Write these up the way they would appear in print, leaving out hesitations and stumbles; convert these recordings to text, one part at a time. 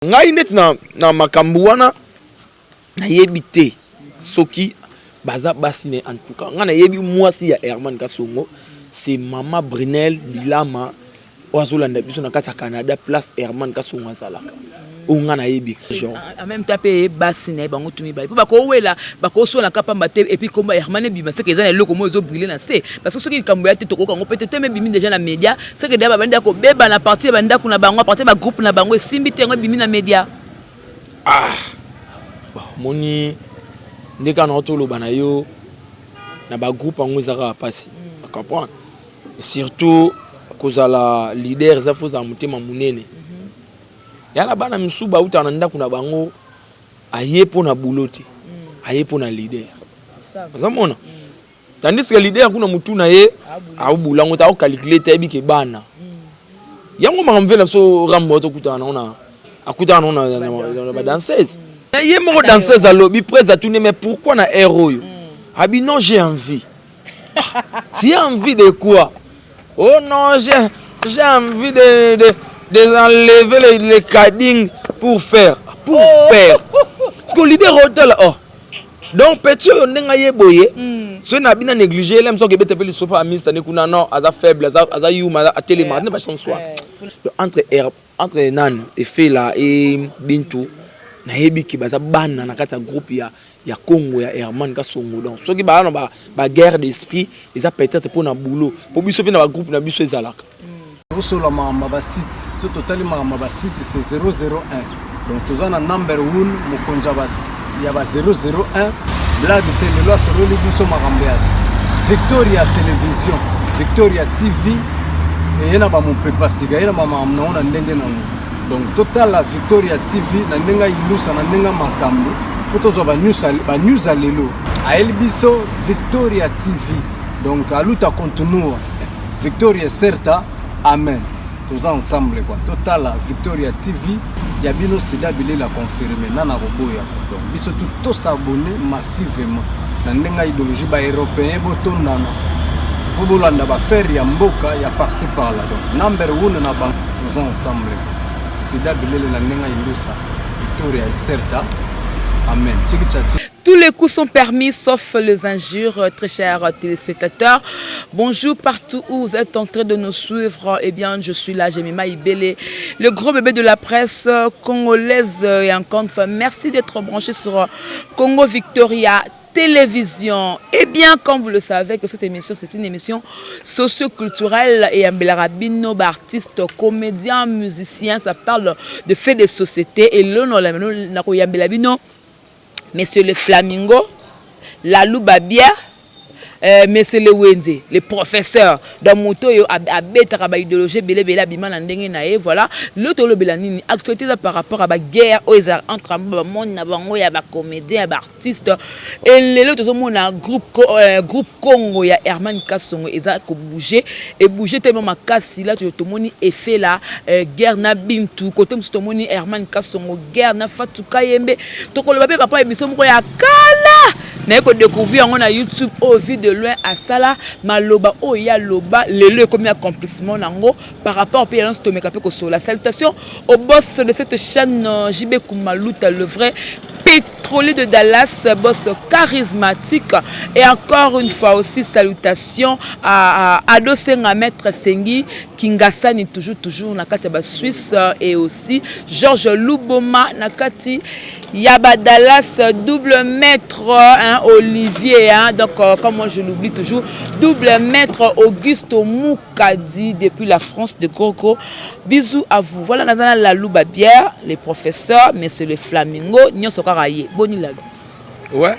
Ngai net na makambo wana na yebite soki baza basine en tout cas ngana yebi mwasi ya Herman Kasongo c'est Mama Brunel Bilama wazolanda biso na kati Canada place Herman Kasongo azalaka ngana yebi genre en même temps pe basine bango tumi ba ko wela ba ko so na kapa mbate et puis comme Herman Bima c'est que za eloko mo zo briller na c'est parce que soki kambo ya te toko ngo peut-être même bimi déjà na média c'est que d'abord banda ko beba na partie banda kuna bango partie ba groupe na bango simbi te ngo bimi na média moni ndeka na otoloba na yo na ba groupe ngo zaka pasi comprendre surtout kozala leader za foza mutema munene yala bana misuba utana nda kuna bango ayepo na buloti ayepo na leader bazamona tandis que leader kuna mutu na ye abula ngota o calculer bike bana yango makamvela so rambo to kutana ona akutana na ba danseuse ye moko danseuse alobi presa tout mais pourquoi na héros yo abi non j'ai envie tu as envie de quoi oh non j'ai envie de enlever les cadings pour faire parce que leader hôtel donc petit on nga yeboye so na bina négliger l'aime so que bete peli sofa amista ne kuna non aza faible aza yuma a télémarque ne pas chance soit entre nan et Fela et Bintu na yebi ki baza bana na kata groupe ya Congo ya Herman Kasongo donc so ki ba na ba guerre d'esprit ils peut-être pour na boulot pour biso pe na ba groupe na biso ezalaka Sur la mamba site, ce total mamba site c'est 001. Donc tous en number 1 mukonja bas il y a 001 blague télé là sur le biso marambia. Victoria télévision, Victoria TV et yana ba mon pepa siga yana mama mnaona ndenge na donc total la Victoria TV na ndenga ilusa na ndenga makambo kutozo ba news alelo a elbiso Victoria TV donc aluta continue Victoria certa amen tous ensemble quoi total la Victoria TV ya bino sida bile la confirmer nana roboya donc biso tout s'abonner massivement na ndenga idéologie ba européen botondana bobolanda ba faire ya mboka ya par-ci par là donc number 1 na bank tous ensemble sida bile la ndenga ilusa Victoria certa amen tchikichati. Tous les coups sont permis, sauf les injures, très chers téléspectateurs. Bonjour partout où vous êtes en train de nous suivre. Eh bien, je suis là, Jemima Ibele, le gros bébé de la presse congolaise et encore une fois, merci d'être branché sur Congo Victoria Télévision. Eh bien, comme vous le savez, que cette émission, c'est une émission socio-culturelle et un belarabino, artistes, comédiens, musiciens. Ça parle de faits de société. Et là, nous avons Monsieur le Flamingo, la Loubabière, Monsieur le Wendy, le professeur dans moto yo abeta ba idéologie belé bima na ndenge na ye voilà l'autre le belanini actualité par rapport à la guerre entre monde na bango ya ba comédien ba artiste et l'autre zo na groupe Congo ya Herman Kasongo eza ko bouger et bouger tellement makasi là to moni effet là guerre na Bintu côté to moni Herman Kasongo guerre na Fatou Kayembe to ko le papa émission moko ya kala na ko découvrir on a YouTube au vu de loin à Sala maloba o ya loba lelo comme accomplissement nango par rapport au pays to meka pe ko la salutation au boss de cette chaîne JB Kumaluta le vrai pétrolier de Dallas, boss charismatique. Et encore une fois aussi, salutations à Ado Senga Maître Sengi, Kingasani, toujours, Nakati Suisse, et aussi Georges Louboma, Nakati, Yaba Dallas, double maître, Olivier, donc comme moi je l'oublie toujours, double maître Augusto Moukadi, depuis la France de Coco. Bisous à vous. Voilà, Nazana la Loubabière, les professeurs, monsieur le Flamingo, Nyon Sokaraye. Bonilado. Ouais,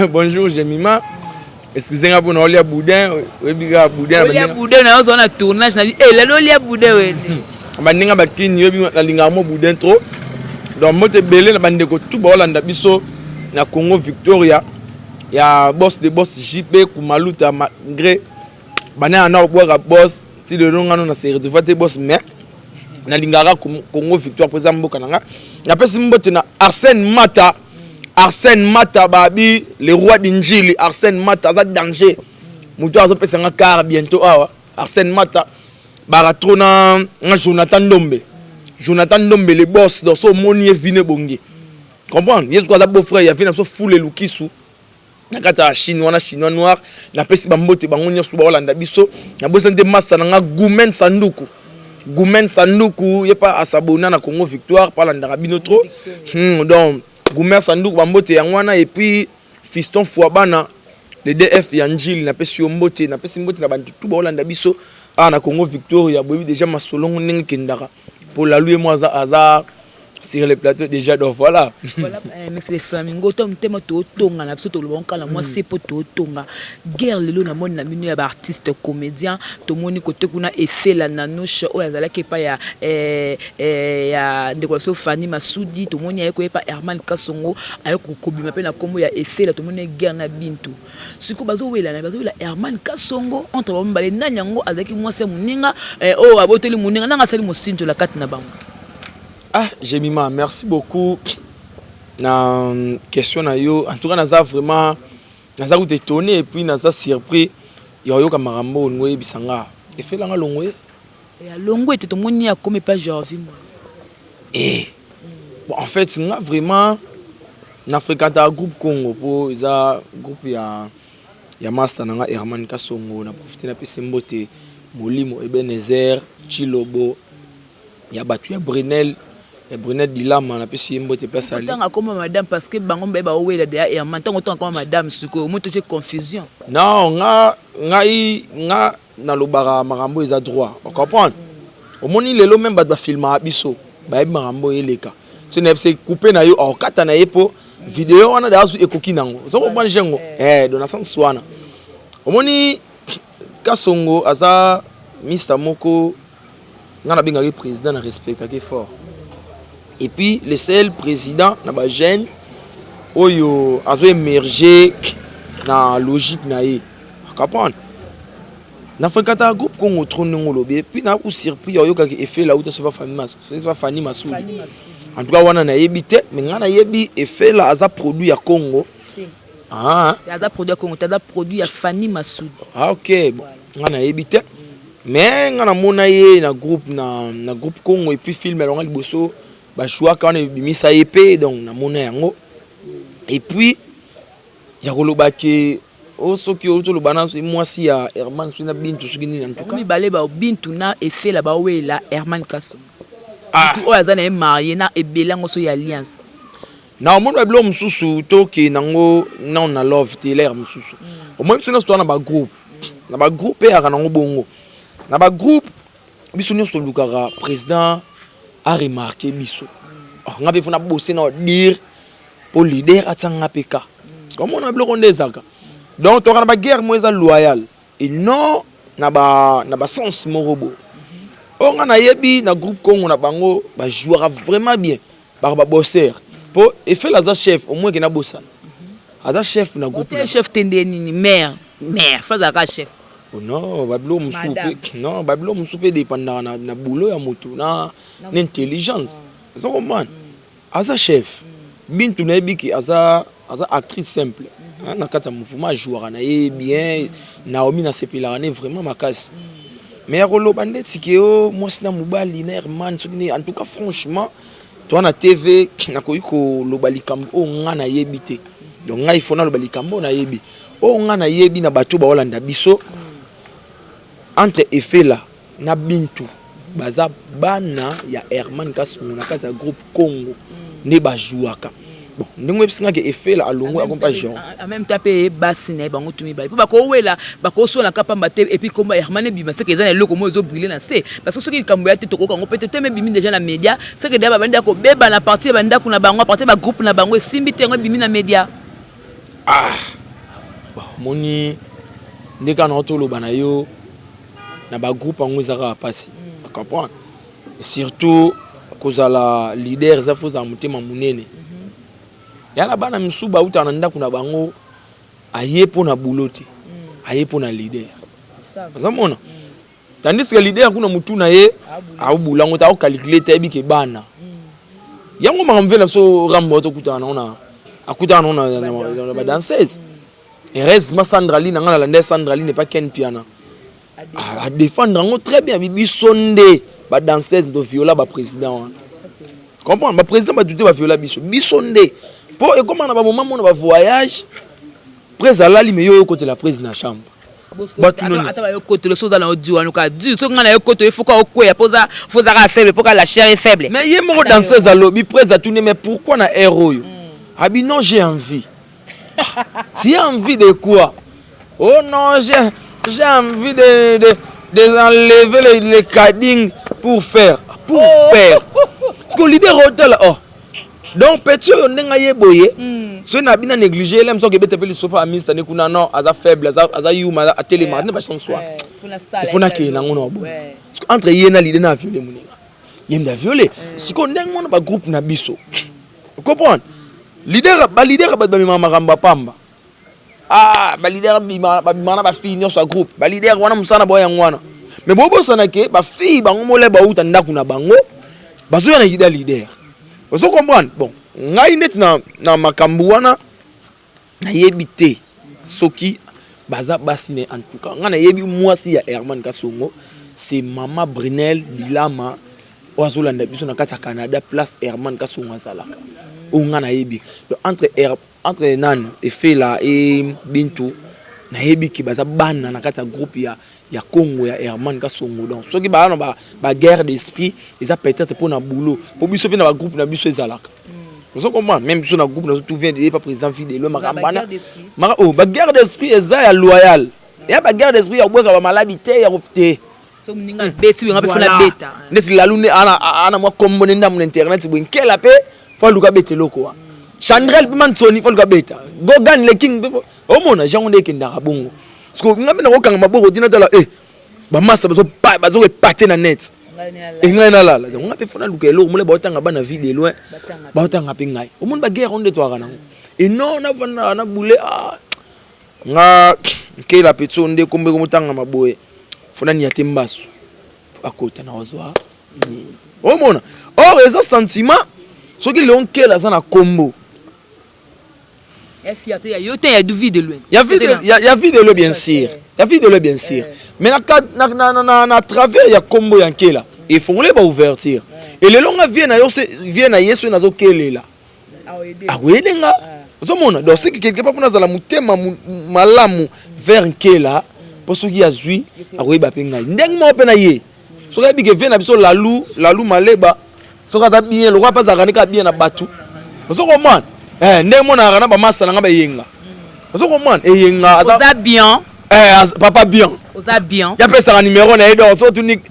bonjour Jemima. Excusez-moi pour nous, boudin. Boudin, on a un tournage. Eh, là, on a boudin. Bandinga bakini, la lingamo boudin trop. Donc, moi, je belé la bande de tout Bolanda biso na Congo Victoria. Il y a boss de boss JP Kumaluta malgré. Bana na bois boss. Si le nom on a série de vote boss mais na lingara Congo Victoire président mboka nanga na pesi mbote na Arsène Mata babi le roi d'Injili Arsène Mata za danger muto azo pesa nga car bientôt awa Arsène Mata bara trona na Jonathan Ndombe Jonathan Ndombe le boss dans son moni vine bongi. Comprendre? Yesu kwa beau frère, il y a vina so foule lukisu. Na kata chinois noir, na pesi bambote bango nyoso ba Holanda biso, na bosante massa na Gumen Sanduku. Gumen Sanduku, yepa asabona na Congo Victoire par la binotro. Donc Gumen Sanduku bambote yangwana et puis Fiston Fouabana le DF Yanjil na pesi mbote na pesi mbote na bantu tout ba Holanda biso na Congo Victoire ya bobi déjà masolongo ndenge kendaka pour la lui moi hasard sur les plateaux déjà donc voilà. Voilà mais c'est les flamingos tom tema to tonga na biso to lonka la moi c'est pour to tonga guerre lelo na moni na minu ya ba artiste comédien to moni côté kuna effet la nanouche o yazala ke pa ya ndeko so Fanny Masudi to moni ayeko pa Herman Kasongo ayeko kobima pe na kombo ya effet la to moni guerre na bintu siko bazo wela Herman Kasongo entre bambale nanyango azaki moi c'est muninga o aboteli muninga nanga sali mosinjo la kati na bango. Ah, Jemima, merci beaucoup. Na question na yo, en tout cas naza vraiment naza ko étonné et puis naza surpris. Yo kamarambo ngwe bisanga. Et fait langa longwe. Et longwe te tomoni ya comme pas Jorvi moi. Bon en fait, nga vraiment na fréquenta groupe Congo pour za groupe ya master nanga Herman Kasongo na profiter na pese mbote Molimo Ebenezer Chilobo ya batu ya Brunel et Brunette Dilama na pesi mbote place ali. Tant comme madame parce que bango ba wela de Herman tant comme madame suko mo te fait confusion. Non, nga na lobara marambo eza droit. On comprend. Au moni lelo même ba filma biso. Ba marambo eleka. Tu ne sais couper na yo au kata na yepo vidéo wana da su ekoki nango. So comprendre jengo. Dona sens wana. Au moni Kasongo aza Mr Moko nga na bingaki président na respectaki fort. Et puis le seul président na ba jeune oyo azo émerger na logique na ye. Comprendre? Na fréquenta groupe Congo trône ngolobe puis na ku surpris oyo ka effet là où ça va Fanny Masudi. En tout cas wana na yebite mais nga na yebi effet là aza produit ya Congo. Ah, aza produit ya Congo, aza produit ya Fanny Masudi. Ah OK, bon, nga na yebite mais nga na mona ye na groupe Congo et puis film elonga liboso ba choix quand on bimisa épée donc na mona yango et puis ya koloba ke o soki o to lobana moi si ya Herman Suna Bintu soki ni en tout cas mi balé ba Bintu na effet la ba wela Herman Kasongo tout o azana marié na ebelango so ya alliance na mona ba blom mususu to ke nango non na love Taylor mususu au moins sona sto na ba groupe ya kanango bongo na ba groupe biso nyonso lukara président a remarqué biso. On a besoin de bosser dans dire pour leader atanga peka. Comme on a bloqué des zaka. Donc on a pas guerre moins loyal. Et non na ba sens morobo. On a yebi na groupe Congo na bango ba jouera vraiment bien. Ba bosser. Pour et fait la chef au moins que na bossa. Ada chef na groupe. Chef tendeni mère fazaka chef. Non, Bablo Moussoupe. Non, Bablo Moussoupe dépendant na boulot ya moto na intelligence. C'est comment? Aza chef. Bintu na biki aza actrice simple. Na kata mouvement joueur na bien Naomi na sepila na vraiment makasi. Mais ya kolo bandeti ke o moi sina mobali na Herman en tout cas franchement toi na TV na koyiko lobali kam o nga na yebite. Donc nga il faut na lobali kambo na yebi. O nga na yebi na bato ba Holanda biso. Entre effet là na Bintu baza bana ya Herman Kasongo na kati ya groupe Congo ne ba jouaka bon ndenge bisinga ke effet là alongo akompa Jean en même temps pe basine bango tumi ba po ba ko wela ba ko so na kapamba te et puis comme Herman bima c'est que za eloko mo zo briller na c'est parce que ce qui kambo ya te to ko kango peut-être même bimi déjà na média c'est que d'abord banda ko beba na partie banda kuna bango partie ba groupe na bango simbi te ngo bimi na média bon moni ndeka na to lo bana yo na ba groupe en ngozaka pasi comprendre surtout kozala leader za foza mutema munene yala bana misuba uta na ndako na bango ayepo na bouloti ayepo na leader ça mona tandis que leader kuna mutu na ye abula ngota o calculer bi ke bana yango mamvela so rambo to kutana na akutana na ba danseuse et reste ma Sandraline ngala la Sandraline n'est pas Ken Piana à défendre très bien bibi sonde ba danseuse do viola ba président. Comprendre ba président ba douter ba viola biso. Biso ndé. Pour et comment na ba moment on ba voyage. Président li meyo côté la président chambre. Attends, yo côté le soda na audio anuka. Du so ngana yo côté il faut quoi okwe poza faut ça faible pour que la chair est faible. Mais yé mo danseuse à lobby président tourner mais pourquoi na héros yo? Abi non j'ai envie. Tu as envie de quoi? Oh non, j'ai envie d'enlever les cadings pour faire. Parce que l'idée hôtel, oh. Donc, petit, on est boyé. Si on a bien négligé, là, je vais te faire le sofa à Mister Nekuna, non, à faible, à Yuma, à Téléma, n'est pas sans soi. Il faut qu'il y ait un bon. Parce qu'entre Yéna, l'idée n'a violé. Il y a violé. Si on a un groupe Nabiso. Vous comprenez? Leader, Maramba Pamba. Ah, leader, ba fille sur groupe. Leader, wana musana boya ngwana. Mais bobo sanake, ba fille ba ngomole ba uta ndaku na bango. Bazo ya na leader. Vous comprenez? Bon, ngai net na makambu wana na yebite. Soki baza basine en tout cas. Ngana yebi mwasi ya Herman Kasongo, c'est Mama Brunel Bilama. Wazolanda biso na kata Canada place Herman Kasongo azalaka. Ngana yebi. Donc entre nan et Fela et Bintou na yebi ki baza bana na kata groupe ya Congo ya Herman Kasongo. Donc soki ba na ba guerre d'esprit, ils a peut-être pour na boulot pour biso pe na ba groupe na biso ezalaka. Vous comprenez? Même biso na groupe na tout vient de pas président fidèle makambana. Ba guerre d'esprit eza ya loyal. Ya ba guerre d'esprit ya boka ba maladi te ya ofte. So mninga beti nga pe fona beta. Neti la lune ana moi comme nda mon internet bo nkela pe faut luka bete loko. Chandrel Pimansoni faut le beta. Gogan le king au mona jango ndeke ndaka bongo. Parce que ngame na okanga maboko dina tala ba massa bazo pater na net. Ngai na la. Donc ngape fona luka elo mole ba otanga bana ville loin. Ba otanga pe ngai. Au monde ba guerre on de toi kana. Et non na boule nga ke la petso nde kombe ko mutanga maboye. Fona ni yatembaso. Akota na ozwa. Au mona. Or les sentiments ce qui l'ont qu'elle a na combo. Il y a du vide de loin. Il y a vide de l'eau bien sûr. Il y a vide de l'eau bien sûr. Mais na travers il y a combo yankela. Et font les ba ouverture. Et les longs viennent à Yesu na zo kelela. Ah oui denga. Zomona donc c'est que quelque part pour na mutema malamu vers nkela pour ceux qui a zui a oui ba penga. Ndeng mo pe na ye. So ka bi ke vient na biso la lou maleba. Soka ta bien le roi pas akanika bien na batu. Vous comprenez? Ndé mon arana ba massa nga ba yenga. Vous comprenez? Yenga oza bien. Papa bien. Oza bien. Ya pesa numéro na edo so tunique.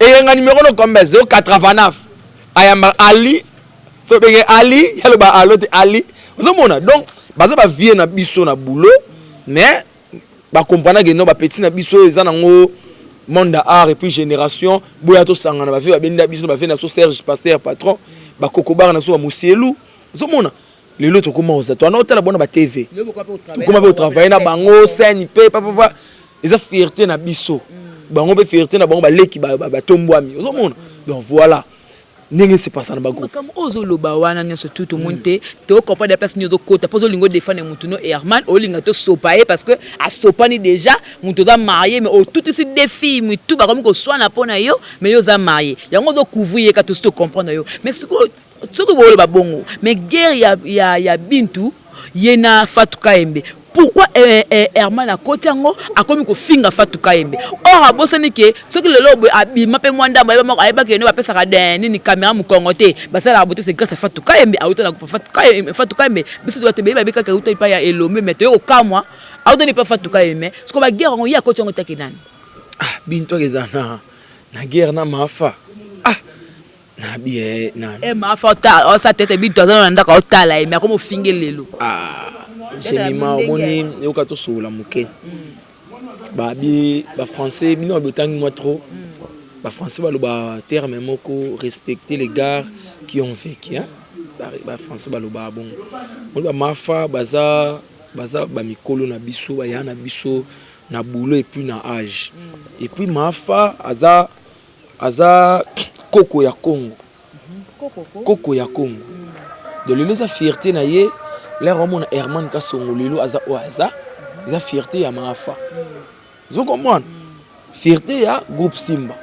Yenga numéro no combien 089. Ayamba Ali. So benge Ali, ya le ba alote Ali. Vous comprenez? Donc baza ba vie na biso na boulot mais ba comprendre que non ba petit na biso ezana ngo monde art et puis génération boya to sangana ba vie ba benda biso ba vie na so Serge Pasteur patron ba kokobar na so musielu zomona lelo to comment ça toi na otala bona ba TV to comment ba travailler na bango scène pe papa ils a fierté na biso bango be fierté na bango ba leki ba tombwami zomona donc voilà nenge c'est pas ça na ba groupe comme ozoloba wana nyo surtout tout monter to comprendre des personnes de côté pozo lingo défendre mutuno Herman o linga to sopaye parce que a sopani déjà muto da marié mais au tout ici des filles tout ba comme ko soit na pona yo mais yo za marié yango do couvrir ka to comprendre yo mais ce que bolo ba bongo mais guerre ya Bintou yena Fatou Kaembe. Pourquoi Herman a côté ngo a komi ko finga Fatou Kaembe. Or abosani ke ce que le lobo abima pe mwanda ba ayeba ke no ba pesa ka den ni caméra mu kongote ba ça la beauté c'est grâce à Fatou Kaembe a auto na Fatou Kaembe biso doit te ba bika ka uta pa ya elombe mais to kamwa a auto ni pa Fatou Kaembe ce ko ba guerre ngo ya côté ngo takinani. Ah Bintou ezana na guerre na mafa. Na bien na mafa ta o sa tete Bintou na ndaka o tala mais comme finge lelo. J'ai mis ma moni yo ka to sola muke. Ba français bino botang moi trop. Ba français ba lo ba terme moko respecter les gars qui ont vécu hein. Ba français ba lo ba bon. Mo ba mafa baza ba mikolo na biso ba ya na biso na boulot et puis na âge. Et puis mafa aza koko ya Congo. Koko ya Congo. De les fierté na ye. Les Romans Herman Kasongo lelo aza oaza la fierté ya mafa. Vous comprenez? Fierté ya groupe Simba.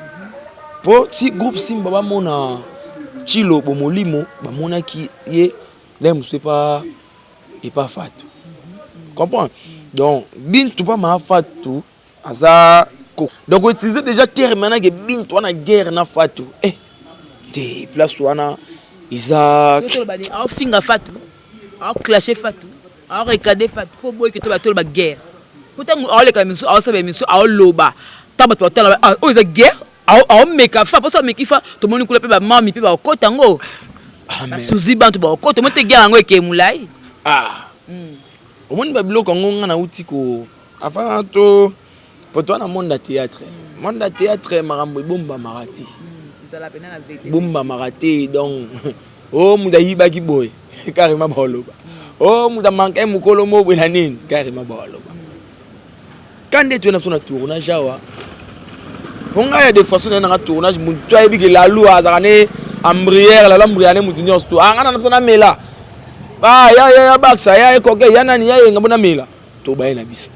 po si groupe Simba bamona Chilo bomolimo bamona ki ye l'aime c'est pas et pas Fatou. Comprends? Donc Bintu pas ma Fatou aza ko. Donc on utilise déjà terme maintenant que Bintu na guerre na Fatou. Des place wana Isaac. Au finga Fatou. Au clasher Fatou. Au recader Fatou. Faut boy que tu vas la guerre. Pourtant on les comme ça, on sabe miso au loba. Tabat pour tala oh is a guerre. Au meka fa parce que meki fa to moni kula pe ba mami pe ba kotango. Ah suzi bantu ba ko to monte guerre ngo ke mulai. Au monde babilo kongo ngana uti ko avant to pour toi na monde de théâtre. Monde de théâtre marambo bomba marati. Bomba marati donc oh muda hiba ki boy carrément boloba. Oh muda manke mukolo mo bwena nini carrément boloba. Quand tu es dans son tournage awa on a des façons dans tournage mutu ayebi ke la loi azakane ambrière la lambriane mutu nyos to anga na sana mela. Ah ya baksa ya ko ke ya nani ya ngabona mela to ba na biso.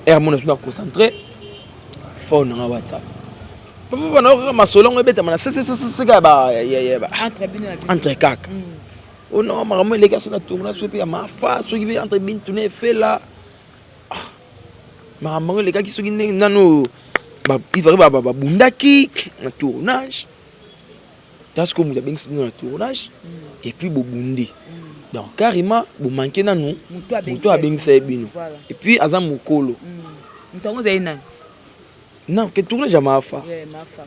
Mon est concentré phone na WhatsApp. Papa na masolongo ebeta mana c'est ba entre kaka. Oh non maman les gars sur la tournage so pe ma fa so qui entre Bintu ne fait là. Maman les gars qui sont nano ba il va ba bundaki na tournage. Parce que nous avons bien tournage et puis bobundi. Donc carrément vous manquez na nous muto a bien ça bino. Et puis azam mukolo. Ntongo zaina. Non, que tournage ma fa.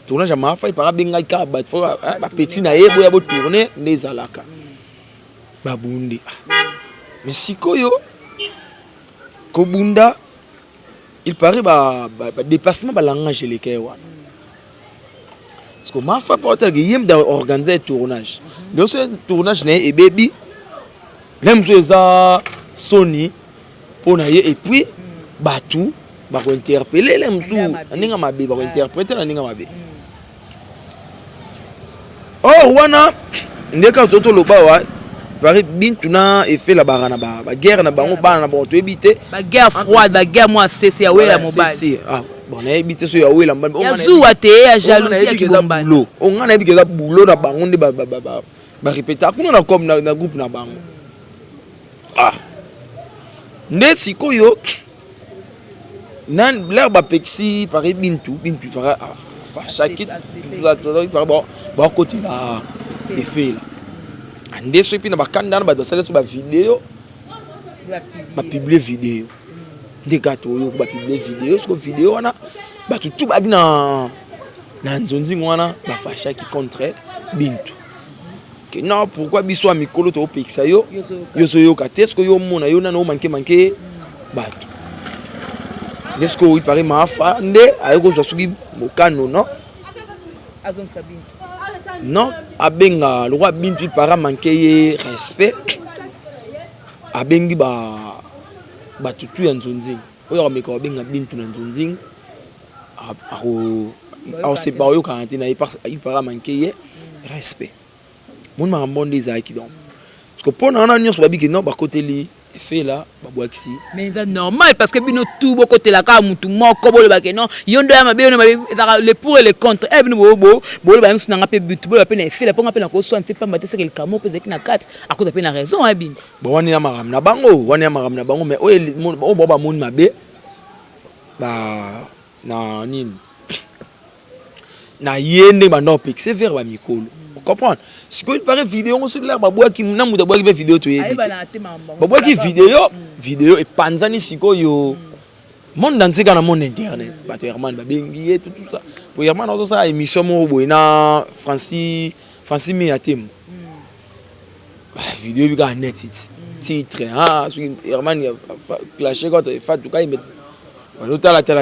Tournage ma fa il para bien ka ba petit na yebo ya bo tourner les alaka. Ba bundi. Mais sikoyo ko bunda il paraît déplacement ba langage les kewa. Parce que ma fa porter que yem dans organiser un tournage. Donc ce tournage né et baby l'aime ça Sony pour na et puis batu ba ko interpeller l'aime tout ninga mabe ba ko interpréter na ninga mabe. Oh wana ndeka toto loba wa pare Bintu na effet la barana ba guerre na bango bana na bon to éviter ba guerre froide ba guerre moi c'est ya wela mobile. Ah bon na éviter so ya wela mbana ya zuwa te ya jalousie ki bomba on ngana éviter za boulot na bango nde ba répéter kuna na comme na groupe na bango. Ah nde sikoyo nan l'air ba pexi pare Bintu pare fa chakit pare bon côté là effet là. Ande so puis na bakanda na ba sala so ba vidéo ba publier vidéo de gato yo ba publier vidéo so vidéo wana ba tout ba na nzonzi wana ba fasha ki contre Bintu que non pourquoi biso amikolo to pexa yo so yo katesko yo mona yo na no manke bato lesko il paraît ma fa nde ayoko zo sugi mokano non azon sabine. Non, abenga le roi Bintu para manquer respect. Abengi ba tutu ya nzonzing. Oyo meka abenga Bintu na nzonzing. Se ba yo quarantaine il para manquer respect. Mon marambonde ezaki donc. Parce que pour na nyos ba biki non ba côté li fait là ba boaxi. Mais c'est normal parce que bino tout bo côté la ka mutu moko bolo ba ke non yondo ya mabe le pour et le contre e bino bo ba msu na ngape but bolo ba pe na fait la ponga pe na ko so antipa mbate c'est que le camo pe zeki na 4 akoza pe na raison ha bino. Bon wani ya maram na bango mais o ba mon mabe ba na nini na yende ba no pixé vers ba mikolo. Comprendre si il paraît vidéo on se l'air babwa ki na muda bwa ki vidéo to yebi babwa ki vidéo et panzani siko yo monde dans na monde internet ba to Herman ba bengi tout ça pour Herman on ça émission mo boy na Francis Miatem vidéo bi ga net titre ah Herman clasher quand fait tout cas il met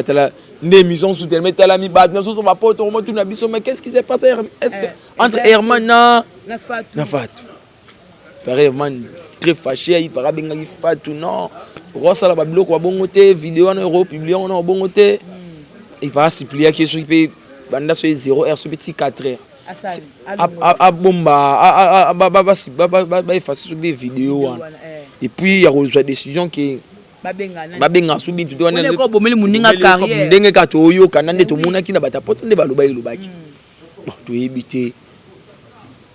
la émission sous tel mais tel ami bat nous sommes pas pote on tout na biso mais qu'est-ce qui s'est passé entre Herman na Fatou Herman très fâché il para benga il Fatou non rosa la babilo ko bongote vidéo na euro publié on a bongote il para supplier qui sur peut banda so 0h so petit 4h a bomba ba effacer sur des vidéos et puis il y a une décision qui babenga su Bintu to wana ko bomeli muninga carrière ndenge ka to yo kanande to muna kina batapoto nde balobaki bon tu éviter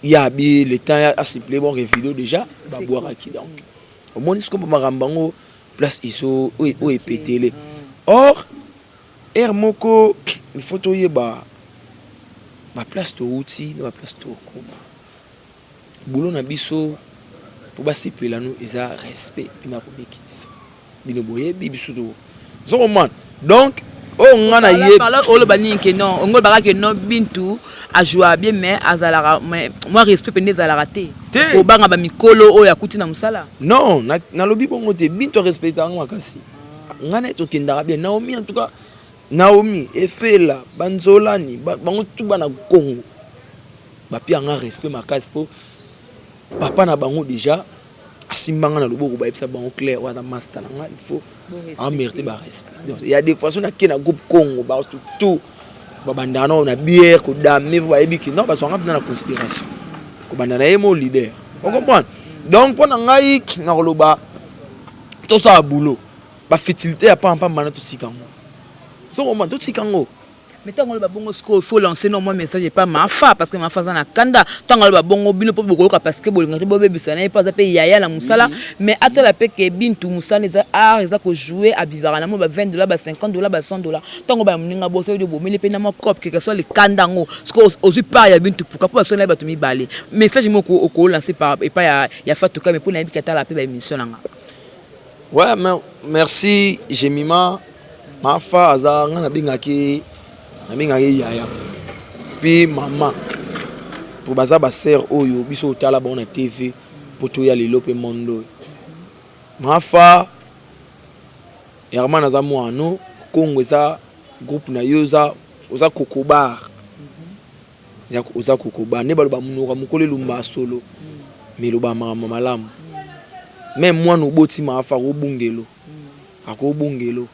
il y a le temps à se plaire bon vidéo déjà va boire qui donc au moins ce qu'on peut marambango place iso ou pété or moko il faut toyer ba ma place to outil ma place to boulot na biso pour ba se plaire nous eza respect na ko bekitisa bino boye bibiso to zo man donc oh ngana yé parle au bani que non on va que non bintu a joué bien mais azala moi respect pende azala raté au banga ba mikolo o ya kuti na musala non na lobi bongo te bintu respecta ngwa kasi ngana to kindara bien Naomi en tout cas Naomi Efela Banzolani bango tuba na Congo ba pia nga respect makasi po papa na bango déjà asimbanga na loboko ba epsa bango clair wa na master na il faut en mériter ba respect donc il y a des façons na kena groupe Congo ba tout ba bandana na bière ko dame ba ebiki non parce qu'on a besoin de considération ko bandana emo leader on comprend donc pour ngai na loba to sa boulot ba fertilité ya pas mana to tikango so moment to tikango mais tant que bongo il faut lancer non moi message pas ma fa parce que ma fa na kanda tant que bongo bino po boko parce que bolinga bo bebisa na pas pe yaya la musala mais atala pe ke bintu musala les art ils a ko jouer à vivara na mo ba $20 ba $50 ba $100 tant que ba mninga bo se bo mili pe na mo cop que soit le kanda ngo parce que aussi pas ya bintu pourquoi pas sonner ba to mi balé message mo ko lancer par et pas ya fa tout cas mais pour na bikata la pe ba émission nga ouais mais merci Jemima ma fa aza nga bingaki yaya puis maman pour baza ba sœur oyo biso tala bon na TV pour to ya lelo pe mondo ma fa hermana za mwana Kongo za groupe na yoza oza kokobar ya oza kokobar ne baloba munoka mukole lumba solo mais loba mama malamu même moi no boti ma fa ko bungelo akobungelo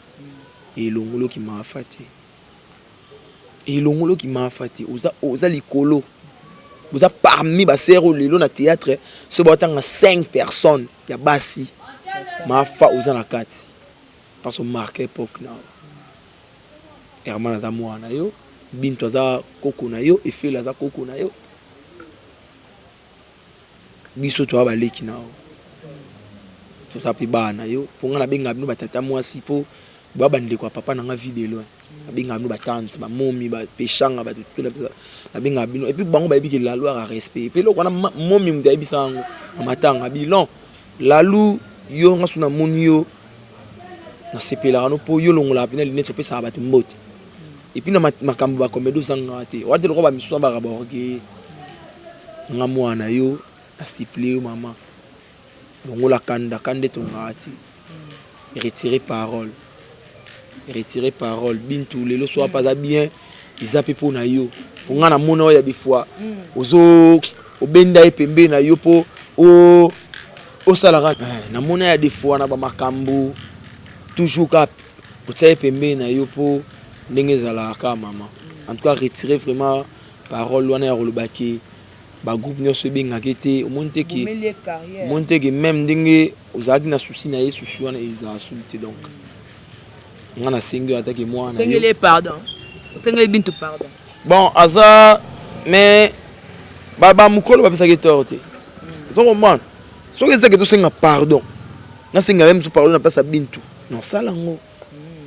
elongolo ki ma fati et l'ongolo qui m'a fait oza likolo oza parmi ba sero lelo na théâtre ce batanga 5 personnes ya basi m'a fa oza na kati parce que marqué époque na hermana za mwana yo bintu za koko na yo Efela za koko na yo biso to ba leki na to sa pe bana yo ponga na benga bino batata mwasi po ba bande kwa papa na nga vidéo abinga bino batante ba momi ba pechanga ba tout na benga bino et puis bango ba biki la loi à respect et puis lokana momi mda bisango amatanga bilon lalu yo nga suna monio na sepela no po yo longola pina lineto pe sa ba mbote et puis na makambo ba komedo zanga te wate lokaba misuwa ba raborge nga mwana yo na siple mama longola kanda kande to ngati retirer parole bintu lelo soit pas bien ils appellent pour na yo pour ngana mona ya bifwa ozo obenda epembe na yo po o salara na mona ya des fois na ba makambo toujours cap otsa epembe na yo po ndenge zala ka mama en tout cas retirer vraiment parole wana ya rolobaki ba groupe nyoso benga kete monte ki même ndenge ozaki na souci na yesu wana eza insulté donc ngana single attaque moi na single pardon single bintu pardon bon aza mais baba mukolo ba pesa ke torte so comment so que ça que to singa pardon na singa même so pardon na pesa bintu non salango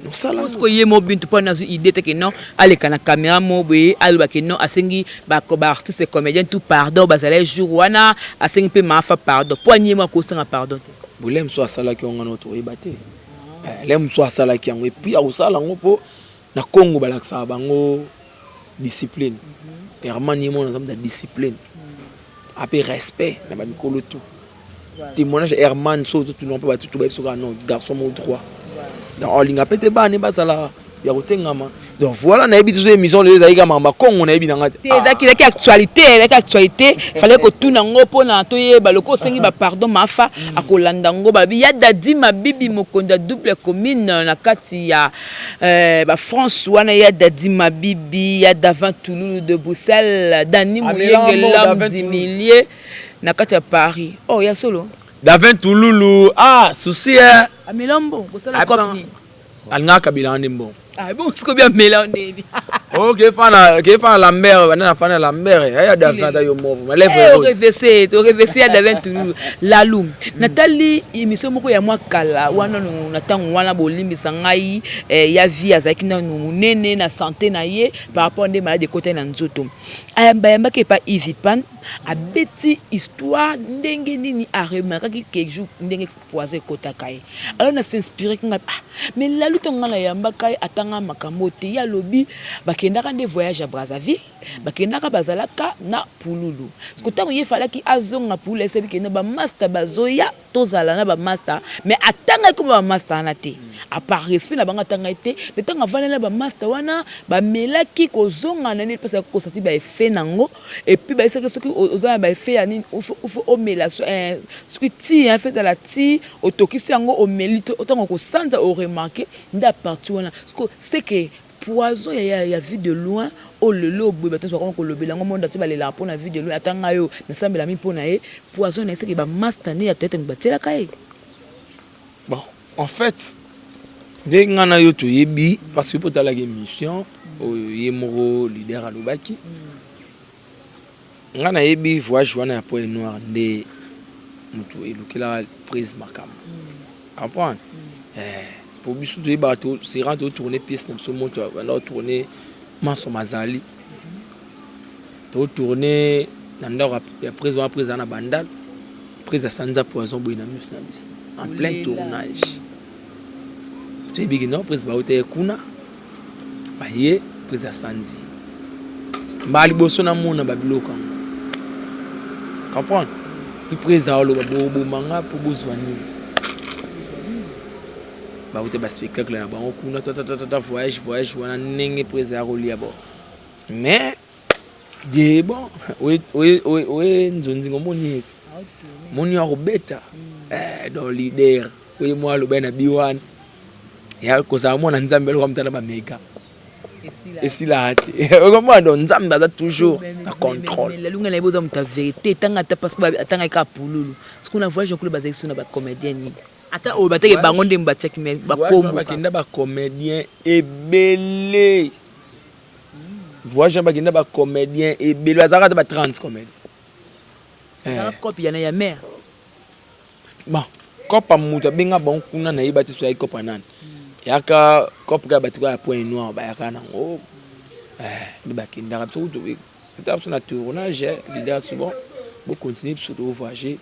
non salango parce que yemo bintu pas na idée te que non ale kana caméra mo boye alba que non asengi ba ko ba artiste comédien tout pardon bazala jour wana asengi pe ma fa pardon poigné mo ko singa pardon te bolem so asala ki ngana to ebate l'aime soit ça là qui et puis à ça là on peut na Congo balaksa bango discipline hermani mon ensemble de discipline après respect na ba mikolo tout témoignage herman so tout non pas tout ba so non garçon mon droit dans en ligne pété ba ne ba sala ya kotengama donc voilà na ebi toutes émissions les aïga mamba Congo na ebi nanga te daki actualité fallait que tout nango pona toye baloko sengi ba pardon mafa akolanda ngo ba ya dadi mabibi mokonda double commune na kati ya ba France wana ya dadi mabibi ya davant Toulouse de Bruxelles Dani Mouyenge l'homme du millier na kati ya Paris oh ya solo davant Toulouse souci a Milombo bosala kopni alnga kabila ndimbo ah bon c'est bien mélangé Oh, qui fait la mer, on a fait la mer. Il y a des gens qui ont fait la mer. Au réveillé, à Davin Toulouse. La Loum. Nathalie, émission moko ya moi kala. Wana no natang wana bolimbi sangai. Ya vie azaki na no nene na santé na ye par rapport à des maladies de côté na nzoto. Ayamba yamba ke pa Ivipan a beti histoire ndenge nini a remarqué quelque jour ndenge poisé kota kai. Alors na s'inspirer kinga mais la lutte ngala yamba kai atanga makambo te ya lobi bakendaka des voyages à Brazzaville bakendaka bazalaka na Pululu. Parce que tant il fallait ki azonga pour laisser que na ba master bazoya tozala na ba master mais atanga ko ba master na te. À part respect na banga tanga te le temps avant na ba master wana ba melaki ko zonga na ni parce que ko sati ba effet nango et puis ba c'est que ce qui oza ba effet ani faut o mela ce qui ti en fait dans la ti otokisi yango o melito autant ko santa o remarquer nda partout wana parce que c'est que poison il y a vu de loin oh le lobo bato soit comme le bilango monde ati balela pour na vu de loin atanga yo na sambela mi pona e poison na c'est que ba master ni ya tête ngbatela kai. Bon, en fait, dès que on a eu tout yebi parce que pour ta la mission yemoro leader à Lubaki. On a yebi voyage wana pour noir de mutu elukela prise makam. Comprendre? Pour biso de bateau, c'est rendre tourner pièce na so moto alors tourner maso mazali. To tourner na ndora ya prise na bandal. Prise à Sanza poison boina mus na bis. En plein tournage. Tu es big non prise ba hotel kuna. Ba ye prise à Sanzi. Mbali boso na mona ba biloko. Comprendre? Il prise à lo ba bobo manga pour bozwani. Ba hotel ba spectacle na ba kuna ta voyage wana nenge prise à roli abo. Mais de bon, oui nzonzi ngomoni. Moni ya robeta dans leader oui moi le ben B1 ya ko sa mona nzambe lo kamtana ba mega et si la hati comment donc nzambe a toujours la contrôle la lunga na boza muta vérité tanga ta parce que atanga ka pululu ce qu'on a voyage ko le bazaki sona ba comédien ni ata o bateke bango ndem bataki mais ba kombo ba kinda ba comédien ebele voyage ba kinda ba comédien ebele azaka ba 30 comédien copie yana ya mère bon kopa muta benga bon kuna na yibati so ay kopa nani yaka kopa ga batiko ya point noir ba yaka na ngo ni bakinda so to étape sur la tournage leader souvent bon continuer sur de voyager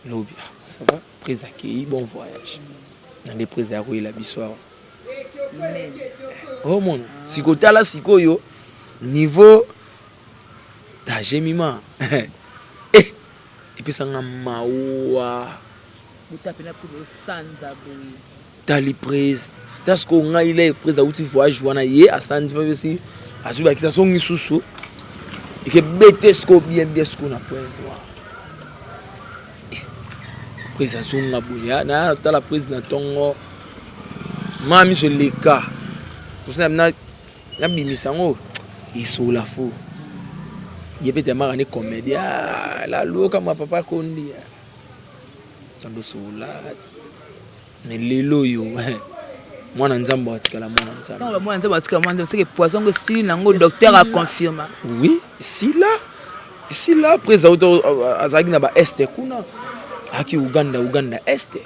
lobby ça va prise accueil bon voyage dans les prises à la bissoire oh mon sikotala sikoyo niveau ta gemima et puis ça nga mawa utapena pour sanza boy tali prise parce que nga il est prise à outil voyage wana ye à stand pas si asu ba kisa songi susu et que bete ce bien ce qu'on a point noir prise à songa boya na ta la prise na tongo mami se leka pour ça na bimisango iso la fou il peut tellement aller comédien la loka ma papa kondi sando sola mais lelo yo mwana nzambo atikala mwana nzambo non mwana nzambo atikala mwana c'est que poison que si nango docteur a confirmé oui ici là après auto azagi na ba est kuna aki Uganda est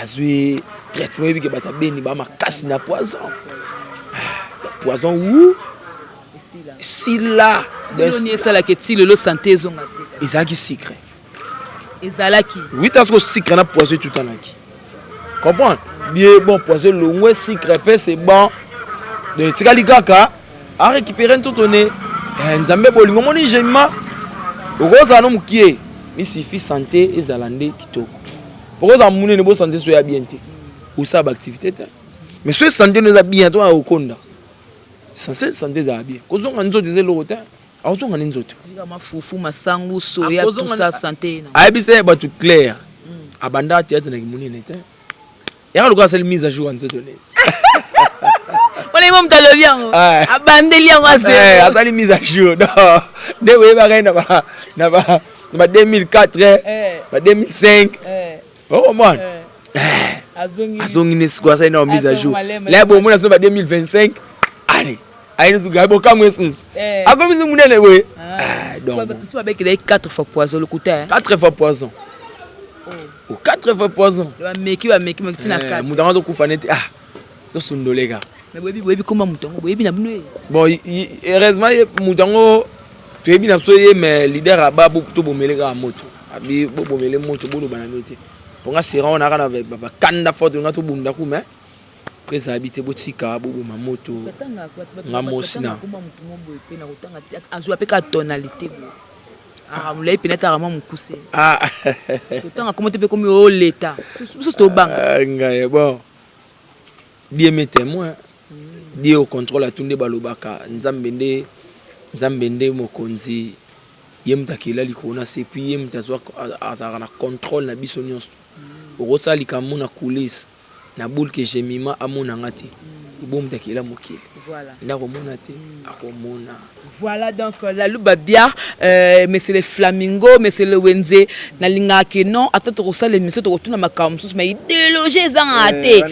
azui traitement biki bata beni ba makasi na poison où si là donc ça la que ti le santé zonga ezaki secret ezalaki oui parce que secret na poison tout en aki comprendre bien bon poison le moins secret c'est bon de tikali kaka a récupérer tout donné nzambe bolingo moni jema okoza no mukie mi sifi santé ezalande kitoko okoza munene bo santé so ya bien te ou ça activité mais ce santé nous a bien toi okonda santé za bien kozonga nzoto zelo rotin azonga nzoto kama fufu masangu soya tout ça santé na abise ba tout clair abanda théâtre na kimunene te ya luka sel mise à jour nzoto ne on est même dans le bien abandeli en assez atali mise à jour de we ba na ba 2004 ba 2005 oh man azongi ne quoi ça na mise à jour là bon mona so ba 2025 allez ayi suka boka mwesus akomi se munene we donc tu vas avec 4 fois poison le côté 4 fois poison ou 4 fois poison va meki tina 4 mutanga to kufanete to sundolega mais webi comment mutango webi na bino bon heureusement mutango to yebi na soye mais leader aba to bomelega moto abi bomele moto bolo bana noti ponga sera on a kana ba kanda forte ngato bunda ku mais après habité botika bobo mamoto ngamosina azwa pe ka tonalité mulai peneta vraiment mukuse tanga comment te pe comme au l'état tout c'est au banc ngaye bon bien mes témoins Dieu au contrôle atunde balobaka nzambende mokonzi yemtakela likona c'est puis yemtazwa azara na contrôle na biso nyonso okosa likambo na coulisse na boule que j'ai mima amona ngati ibom takela mokile voilà na komona te akomona voilà donc la luba bia mais c'est les flamingo mais c'est le wenze na linga ke non atto ko sala mission to tuna makam sus mais idéologie zangate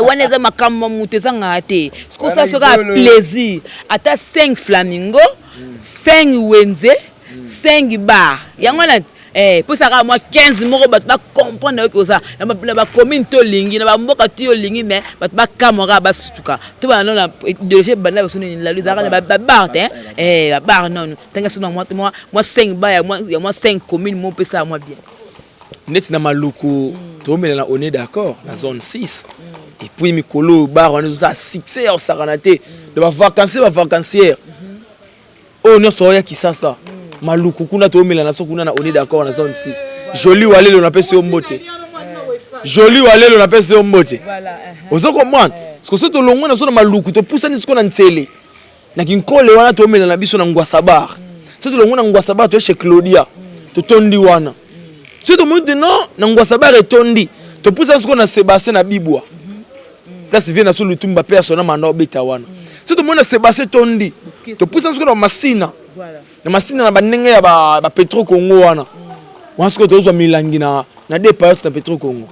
wana za makam mute zangate ce qu'on ça sera plaisir ata 5 flamingo 5 wenze 5 bar yangona pour ça moi 15 moko bat ba comprendre que ça na ba commune to lingi na ba mboka to lingi mais bat ba kamora ba sutuka to ba non na idéologie banda ba soni la lu dara ba bar ba bar non tanga sona moi 5 ba ya moi 5 communes mo pe ça moi bien net na maluku to mela on est d'accord la zone 6 et puis mikolo bar on est ça succès au saranate de ba vacancière on est soya qui ça maluku kuna to mela na so kuna na on est d'accord na zone 6 joli wale lo na pese ombote joli wale lo na pese ombote voilà ozo comprendre parce que so to longo na so na maluku to pusa ni siko na ntsele na kinkole wana to mela na biso na ngwasa bar so to longo na ngwasa bar to chez Claudia to tondi wana so to mo de non na ngwasa bar etondi to pusa siko na Sébastien na Bibwa place vient na so lutumba persona manda obeta wana so to mo na Sébastien tondi to pusa siko na Masina voilà na masina na banenge ya ba Petro Congo wana wansko tozwa milangi na de payote na Petro Congo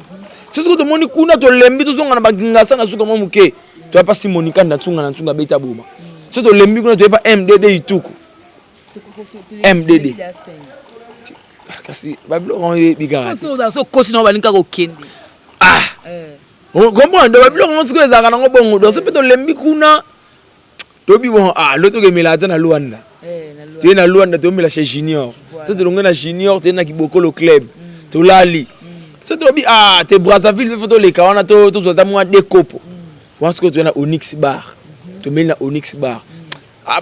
sisi ko tomoni kuna to lembi to zonga na bagingasa na suka momuke to pa Simonika ndatsunga na ntunga beta boma sisi to lembi kuna to pa MDD ituku MDD kasi bablo on bigara so kosi na balinka ko kendi comprendre bablo on siko ezaka na ngobongo do se pe to lembi kuna to bi bon l'autre ke melata na Luanda tu es na Luanda tu es chez Junior c'est de longue na Junior tu es na Kibokolo club to lali c'est to bi te Brazzaville il faut to le kawana to zota moi de kopo parce que tu es na Onyx bar tu mets na Onyx bar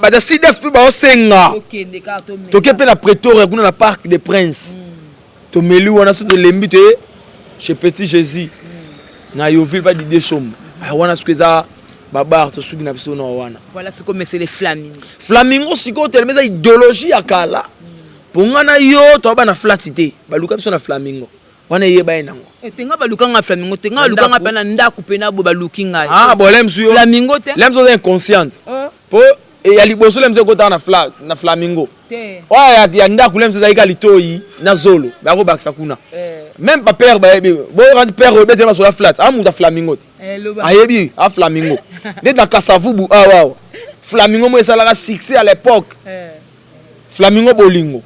ba da si def ba osenga to ke pe na Pretoria kuna na Parc des Princes to meli wana so de lembi te chez Petit Jésus na Yoville ba di Deschom wana skweza babar to sugi na biso na wana voilà ce comme c'est les flamingo siko tellement ça idéologie ya kala pongana yo to ba na flatité baluka biso na flamingo wana yeba enango tenga baluka nga flamingo tenga baluka nga pena ndaku pena bo baluki nga bon lemsu yo flamingo te lemsu inconsciente po ya liboso lemsu ko ta na flamingo te ya ndaku lemsu za ikali toyi na zolo ba ko baksa kuna même pas père ba bo rend père obete na sur la flat amuta flamingo ayebi a flamingo dès dans Kasavubu wow flamingo mo esala succès à l'époque flamingo bolingo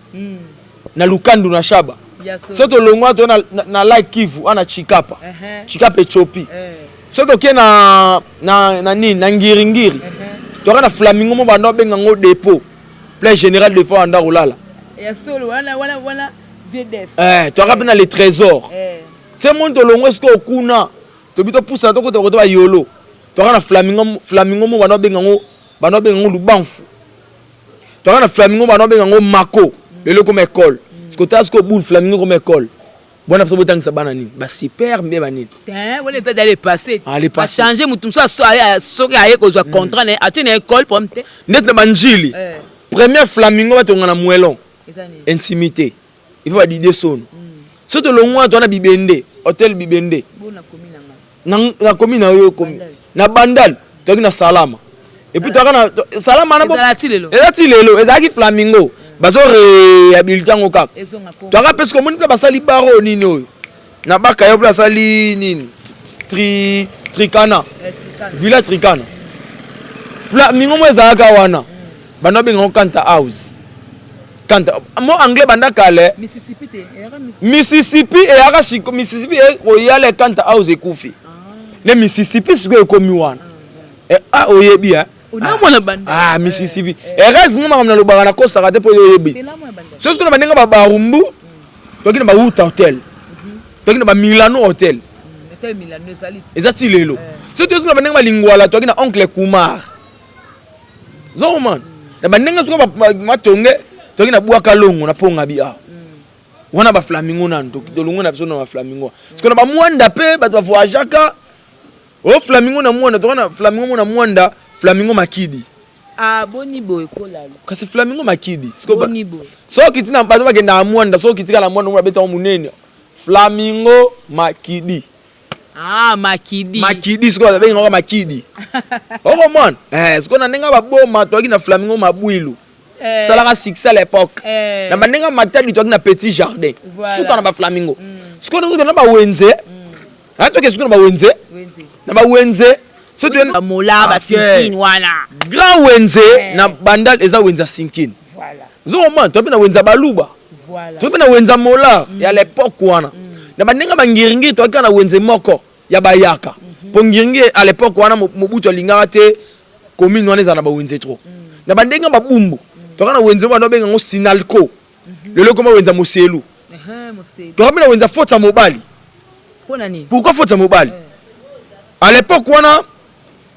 na lukandu na shaba soto longwa to na like Kivu ana chikapa chikapa chopi soto ke na nini na ngiringiri to kana flamingo mo bando benga ngo dépôt plein général de fois anda ulala ya solo wana VDF to kana les trésors c'est mon to longwa sko kuna to bito poussa to ko to ba yolo to kana flamingo mo bando benga ngo lubanfu to kana flamingo bando benga ngo mako lelo comme école ce que as ko boule flamingo comme école bona parce que botang sa banani ba super bien banini wala état d'aller passer a changer mutum so aye ko zo contrat na atine école pour mte net na banjili premier flamingo ba tonga na muelon intimité il faut ba dide son so to longwa to na bibende hôtel bibende na commune na yo commune na bandal to na salama et puis to kana salama na ezati lelo ezaki flamingo bazo réhabiliter ngo kaka to aka parce que moni pe basali baro nini oyo na baka yo place ali nini tricana villa tricana Flamingo mo ezalaka wana. Banda benga Kanta House. Kanta mo anglais banda kale. Mississippi et yaka siko Mississippi oyale Kanta House ekufi. Ne Mississippi siko ekomi wana. Oyebi ha. Mississippi. Heureusement na lobaka na kosaka te po oyebi. So siko na bandenga ba Barumbu. Toki na ba Uta Hotel. Toki na ba Milano Hotel. Hotel Milano ezali. Ezati lelo. So toki na bandenga ba Lingwala toki na Oncle Kumar. Zo man. Na bandenga siko ba matonge toki na Bwaka Longo na Ponga Bia. Wana ba Flamingo na ntoki tolongo na biso na ba Flamingo. Siko na ba Mwanda pe ba voyagaka. O Flamingo na Mwanda toki na Flamingo na Mwanda, Flamingo Makidi. Boni boy kola. Kasi Flamingo Makidi. Siko boni boy. So kitina bato ba kenda Mwanda, so kitika na Mwanda mo beta munene. Flamingo Makidi. Makidi. Makidi siko ba benga Makidi. Oko man. Siko na nenga ba boma toki na Flamingo Mabwilu. Salaka succès à l'époque. Na bandenga matadi toki na Petit Jardin. Siko na ba Flamingo. Siko na ba Wenze. Toki siko na ba Wenze. Na ba Wenze. So tu Mola ba Sinkin wana. Grand Wenze na bandal eza Wenza Sinkin. Voilà. Zo man topi na Wenza Baluba. Voilà. Topi na Wenza Mola ya l'époque wana. Na bandenga bangiringi toki na Wenze moko ya Bayaka. Po ngiringi à l'époque wana Mobutu alingaka te commune wana eza na ba Wenze trop. Na bandenga babumbu toki na Wenze wana benga ngo Sinalco. Lelo koma Wenza Moselu. Moselu. Toki na Wenza Fota Mobali. Pourquoi Fota Mobali? À l'époque wana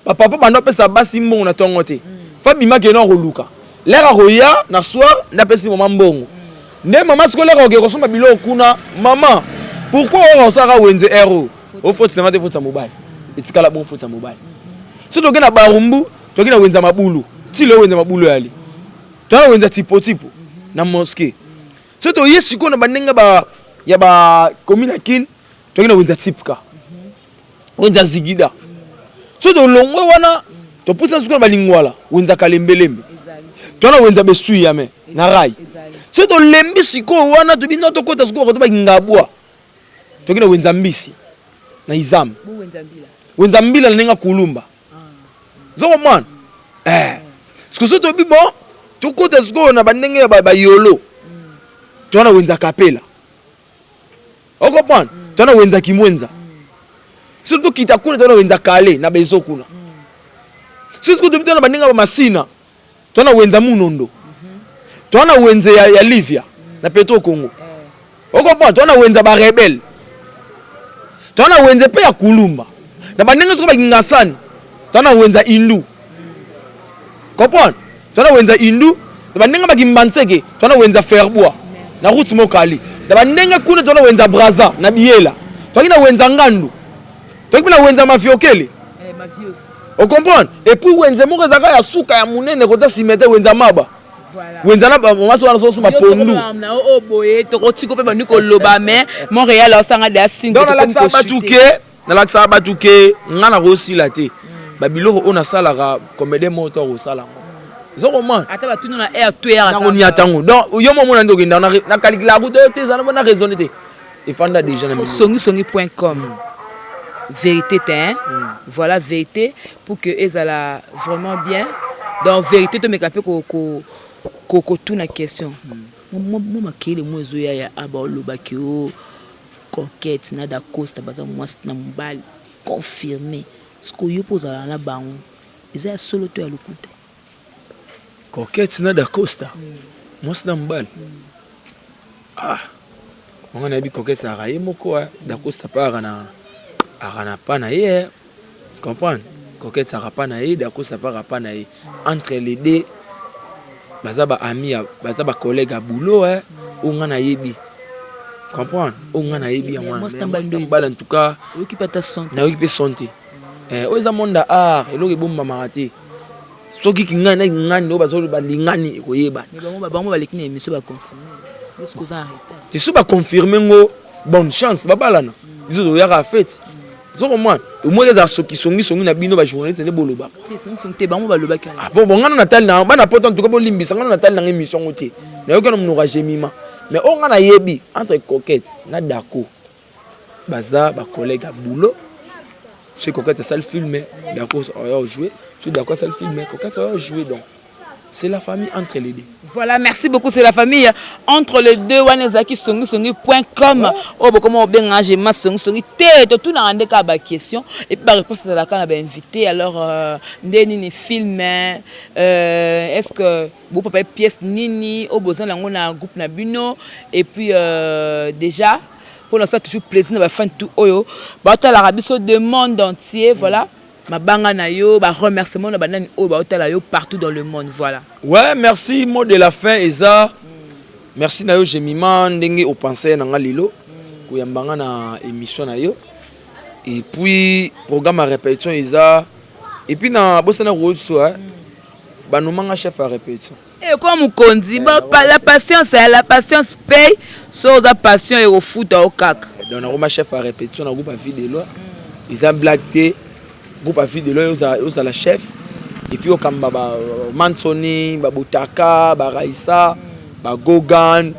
papa bando pesa basi mbongo na tongo te. Fabima ke no roluka. Lera roya na soir na pesi maman mbongo. Ne maman scolaire ko kosoma biloko kuna maman. Pourquoi on sara Wenze héros? Au faut na Fota Mobile. Itikala bon Fota Mobile. So to na Barumbu, to na Wenza Mabulu. Ti le Wenza Mabulu yali. To na Wenza tipo na mosquée. So to yesu ko na bandenga ba ya ba commune kin, to na Wenza Tipka. Wenza Zigida. So to longwe wana to pusa suko na Lingwala, Wenza Kalembelembe. To na Wenza Besui ya me na rai. So to lembi siko wana to bino to kota suko to ba ngabwa. To na Wenza Mbisi na Izam. Wenza Mbila na nenga Kulumba. Zo man. Siko so to bibo to kota suko na bandenge ba yolo. To na Wenza Kapela. Oko pan. To na Wenza Kimwenza. Surtout kita kuna tona Wenza Kale na bezo kuna. Sisi tuna bandinga ba Masina. Tona Wenza Munondo. Tona Wenza ya Livia na Petro Congo. Oko pa tona Wenza ba rebel. Tona Wenza pe ya Kulumba. Na bandinga siko ba Ngasani. Tona Wenza Indu. Kopon. Tona Wenza Indu. Na bandinga ba Kimbanseke. Tona Wenza Ferbois. Na route Mokali. Na bandinga kuna tona Wenza Braza na Biela. Tona Wenza Ngandu. Donc na Wenza Mafiokele. Mafios. On comprend? Et puis Wenza moko zaka ya suka ya munene kota simete Wenza Maba. Voilà. Wenza na maso wana so ma pondu. Na boye to kotiko pe bandi ko loba mais Montréal osanga de 5 donc na laksa batuke ngana rosi la te. Ba biloko ona salaka comédie moto ro sala. Zoko man. Ata ba tunu na air to ya ka. Na atango. Donc yo mo mona ndoki na calcula route te za na raisonner te. Et fanda déjà na songi.com. Vérité hein? Voilà vérité pour que ezala vraiment bien donc vérité to mekape ko tout na question moi makele moi zo ya aba lobaki o coquette na da costa baza moi na mbali confirmé ce que yo poza na bango eza solo to ya lokuta coquette na da costa moi na mbali on a bi coquette a raye moko da costa para na arana pana ye comprendre coquette ça rapana ye d'accord ça pas rapana ye entre les deux bazaba ami bazaba collègue à boulot on ngana yebi comprendre on ngana yebi en moi en tout cas occupe ta santé na occupe santé oza monde art eloko bomba marate soki kingana ngani obazo balingani koyeba bango baleki na émission ba confirmer est-ce que ça arrête tu sais pas confirmer ngo bonne chance babalana biso yaka fête zoko man au moins les asoki songi na bino ba journaliste ne boloba te bango baloba ka bon ngana natal na bana poto en tout cas bo limbisa ngana natal na émission ngote na yoka na mnoka jemima mais on ngana yebi entre coquette na dako baza ba collègue à boulot c'est coquette ça le filmer d'accord on va jouer je suis d'accord ça le filmer coquette ça va jouer donc c'est la famille entre les deux. Voilà, merci beaucoup. C'est la famille entre les deux. Wanezaki.com. Oh, comment bien j'ai ma songi. Tout n'a rien qu'à question. Et puis, la réponse à la can a invité. Alors, ni film. Est-ce que vous pouvez pièce nini au besoin d'un un groupe nabuno et puis déjà pour l'instant toujours plaisir de faire tout oyo. Bah, l'Arabie Saoudite du monde entier, voilà. Ma banga na yo, ba remerciement na banani o ba hôtel yo partout dans le monde, voilà. Ouais, merci mot de la fin Eza. Merci na yo Jemima ndenge au penser na ngalilo ko yambanga na émission na yo. Et puis programme à répétition Eza et puis na bossa na routso hein. Ba nous manga chef à répétition. Et comme Kondi, la patience paye, sur la passion et au foot au cac. Donc na chef à répétition na groupe à vie de loi. Ils ont blagué groupe à vie de l'eau aux la chef et puis au Kamba Mansoni Babutaka Baraïsa Gogan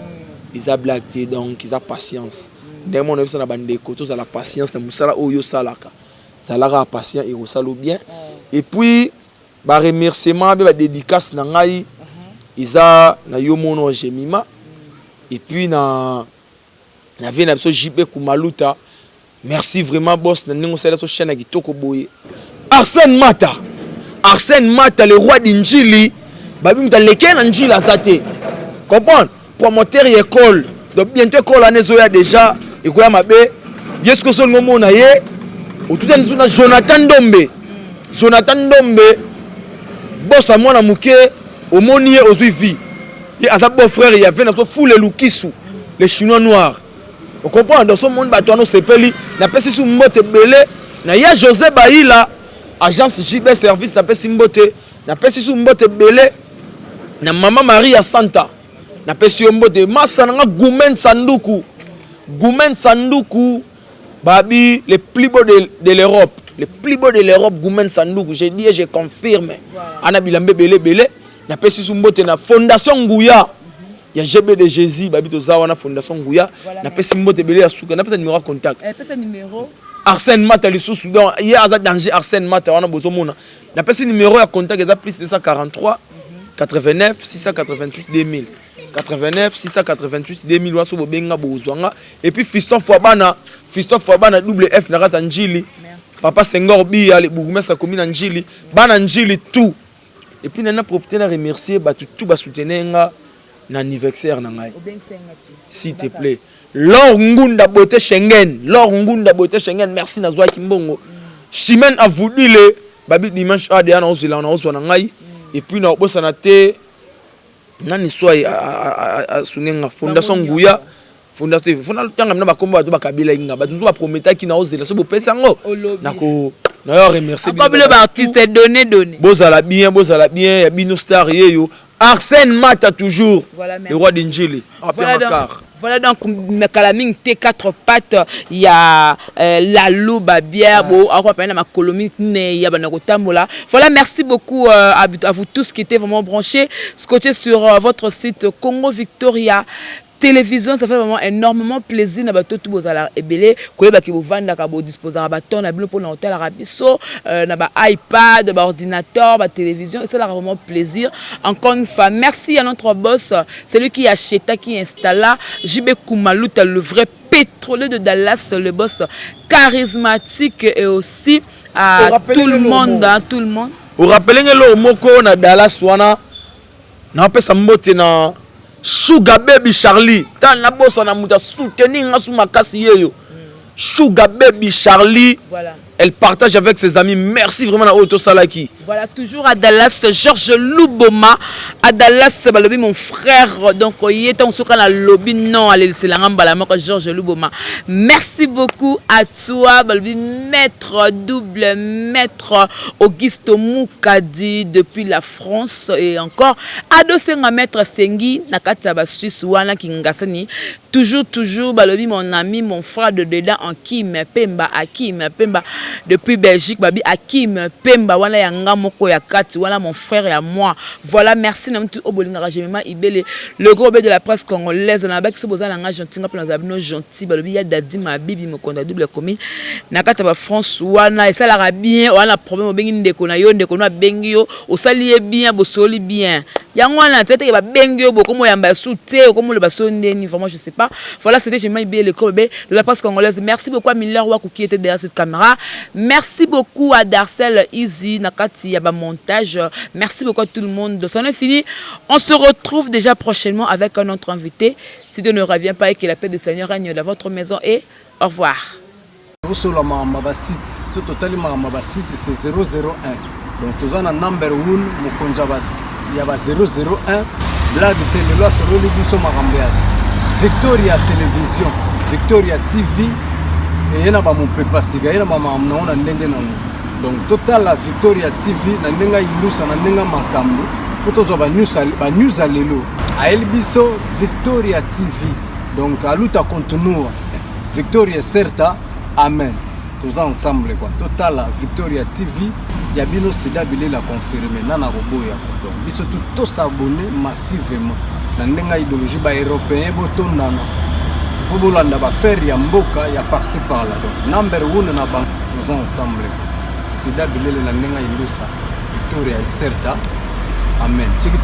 ils a blagué donc ils a patience dès mon avis ça na bande koto ça la patience na musala oyo salaka ça la patience et osalo bien et puis ba remerciement ba dédicace na ngai ils a na yo mono Jemima et puis na vie na biso JB Kumaluta. Merci vraiment boss na ningo sala to chaîne kitoko boye Arsène Mata le roi d'Injili babi muta leke na Njili azate comprendre promoteur école donc bientôt école année zoya déjà ekoya mabe yesko so ngomo na ye otuta nzuna Jonathan Dombe boss a mwana muke omoni ozui vie et asa beau frère il y avait na so foule lukisu les chinois noirs. On comprend dans ce monde batoano sepeli na pesi su mbote belé na ya José Baïla agence JB service na pesi mbote na pesi su mbote belé na maman Maria Santa na pesi mbote masa na Goumen Sanduku babi le plus beau de l'Europe Goumen Sanduku je dis et je confirme ana bilambe belé na pesi su mbote na fondation Nguya. Il y a GB de Jésus, Babito Zawana Fondation Gouya. Na pesi mbote belé asuka, na pesi numéro de contact. Pesi numéro Arsène Mata le sous Soudan. Il y a un danger Arsène Mata wana bozomona. Na pesi numéro de contact est plus 243 89 688 2000. 89 688 2000 waso bobenga bozwanga et puis Fiston Fwabana double F na rata Njili. Papa Senghor Biya le bourgmestre commune Njili, bana Njili tout. Et puis nana profiter na remercier tout ba soutenir l'anniversaire nangai s'il te plaît Lor Ngunda Bote Schengen merci na zwa kimbongo Chimène a voulu le babi dimanche a de ana ozila na ozwa nangai et puis na bossa na te nani swai a sunenga fondation Nguya fondation tanga na bakomba to bakabila inga ba tuzo ba prometa ki na ozila so bo pesa ngo nako na yo remercier comme le artiste donné bozala bien ya bino star yeyo Arsène Mata toujours, voilà, le roi d'Injili. Voilà donc Mekalaming T4 pattes, il y a la louba bière, voilà, merci beaucoup à vous tous qui étaient vraiment branchés, scotchés sur votre site Congo Victoria télévision. Ça fait vraiment énormément plaisir na bato tout bozala ebele koyeba ki bovanda ka bo disposer ba ton na bilo pour l'hôtel Arabiso na ba iPad, ba ordinateur, ba télévision, et ça a vraiment plaisir. Encore une fois, merci à notre boss, celui qui acheta, qui installa JB Kumaluta, le vrai pétrolier de Dallas, le boss charismatique et aussi à tout le monde, tout le monde. Vous rappelez le moko na Dallas wana na pesa mbote na Sugar Baby Charlie, tant la bosse na muta soutenir nga sou makasi yeyo. Sugar Baby Charlie, voilà. Elle partage avec ses amis. Merci vraiment à Otto Salaki. Voilà, toujours à Dallas, Georges Louboma. À Dallas, balobi mon frère. Donc, il est en soukana la lobby. Non, allez, c'est la rambala, Georges Louboma. Merci beaucoup à toi, balobi maître, double maître Augusto Moukadi depuis la France et encore. Adosenga maître Sengi, Nakataba Suisse, Wana Kingasani. Toujours, balobi mon ami, mon frère de dedans, en Kim Pemba, à Kim Pemba. depuis Belgique, babi Hakim Pemba wana yanga moko ya kati wana mon frère et à moi. Voilà, merci na mtu obolinga Jemima Ibele, le gros de la presse congolaise na baki so bozala nga gentil nga pena zabino gentil balobi ya dadi ma bibi mokonda double commune na kata ba France wana et ça la bien wana problème obengi ndeko na yo ndeko na bengi yo osali bien bosoli bien yango wana tete ba bengi yo bokomo yamba soute okomo le baso ndeni vraiment je sais pas. Voilà, c'était Jemima Ibele, le gros de la presse congolaise. Merci beaucoup à Miller Wakou qui était derrière cette caméra. Merci beaucoup à Darcel Easy Nakati Yaba Montage. Merci beaucoup à tout le monde. C'en est fini. On se retrouve déjà prochainement avec un autre invité. Si Dieu ne revient pas et que la paix du Seigneur règne dans votre maison. Et au revoir. C'est 001. Donc, tu as un number 1, il y a 001. Blague télé, là, sur le Libiso Marambiad. Victoria Télévision, Victoria TV. Et il y a mon papa siga, il y a ma maman, on a donc total la Victoria TV, na nenga ilusa na nenga makambo. Kutozo ba news alelo. A Elbiso Victoria TV. Donc à luta continue. Victoria certa, amen. Tous ensemble quoi. Total la Victoria TV, ya bino sida bile la confirmer nana roboya. Donc biso tout s'abonner massivement. Na nenga idéologie ba européen botondana. Bobolanda ba faire ya mboka ya par-ci par là. Donc number 1 na bank tous ensemble. Sida bilele na nenga ilusa Victoria certa. Amen. Chiki